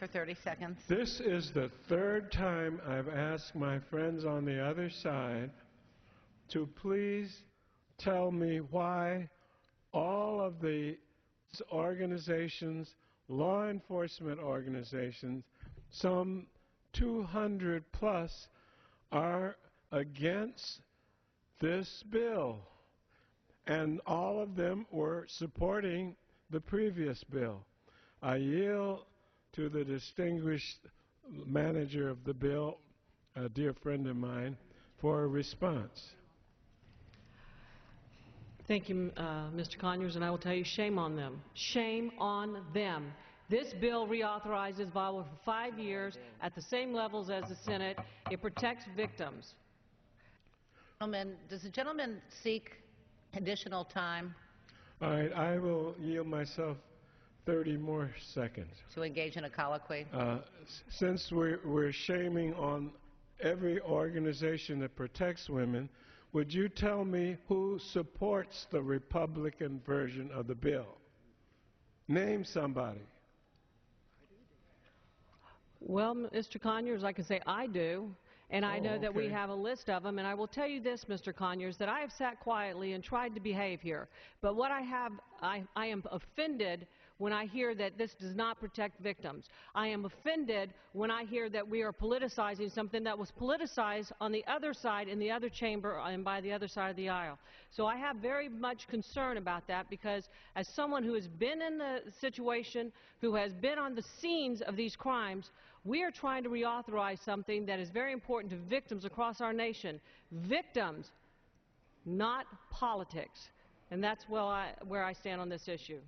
for 30 seconds. This is the third time I've asked my friends on the other side to please tell me why all of the organizations, law enforcement organizations, some 200 plus, are against this bill. And all of them were supporting the previous bill. I yield to the distinguished manager of the bill, a dear friend of mine, for a response. Thank you, Mr. Conyers, and I will tell you, shame on them. Shame on them. This bill reauthorizes VAWA for 5 years at the same levels as the Senate. It protects victims. Gentlemen, does the gentleman seek additional time All right, I will yield myself 30 more seconds. to engage in a colloquy? Since we're shaming on every organization that protects women, would you tell me who supports the Republican version of the bill? Name somebody. Well, Mr. Conyers, I can say I do. And I know that we have a list of them, and I will tell you this, Mr. Conyers, that I have sat quietly and tried to behave here. But what I am offended when I hear that this does not protect victims. I am offended when I hear that we are politicizing something that was politicized on the other side, in the other chamber, and by the other side of the aisle. So I have very much concern about that, because as someone who has been in the situation, who has been on the scenes of these crimes, we are trying to reauthorize something that is very important to victims across our nation. Victims, not politics. And that's where I stand on this issue.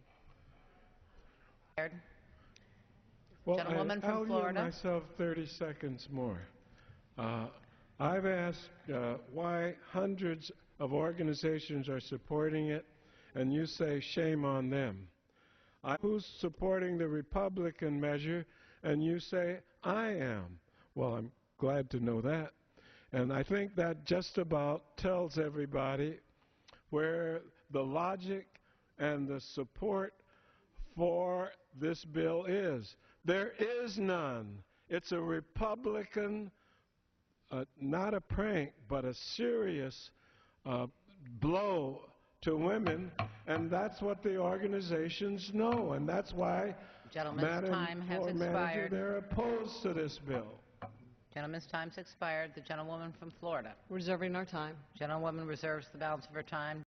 Well, Gentlewoman from I'll Florida. yield myself 30 seconds more. I've asked why hundreds of organizations are supporting it, and you say shame on them. Who's supporting the Republican measure, and you say I am. Well, I'm glad to know that. And I think that just about tells everybody where the logic and the support for this bill is. There is none. It's a Republican, not a prank, but a serious blow to women, and that's what the organizations know, and that's why, Gentleman's time has expired. they're opposed to this bill. Gentleman's time's expired. The gentlewoman from Florida. Reserving our time. Gentlewoman reserves the balance of her time.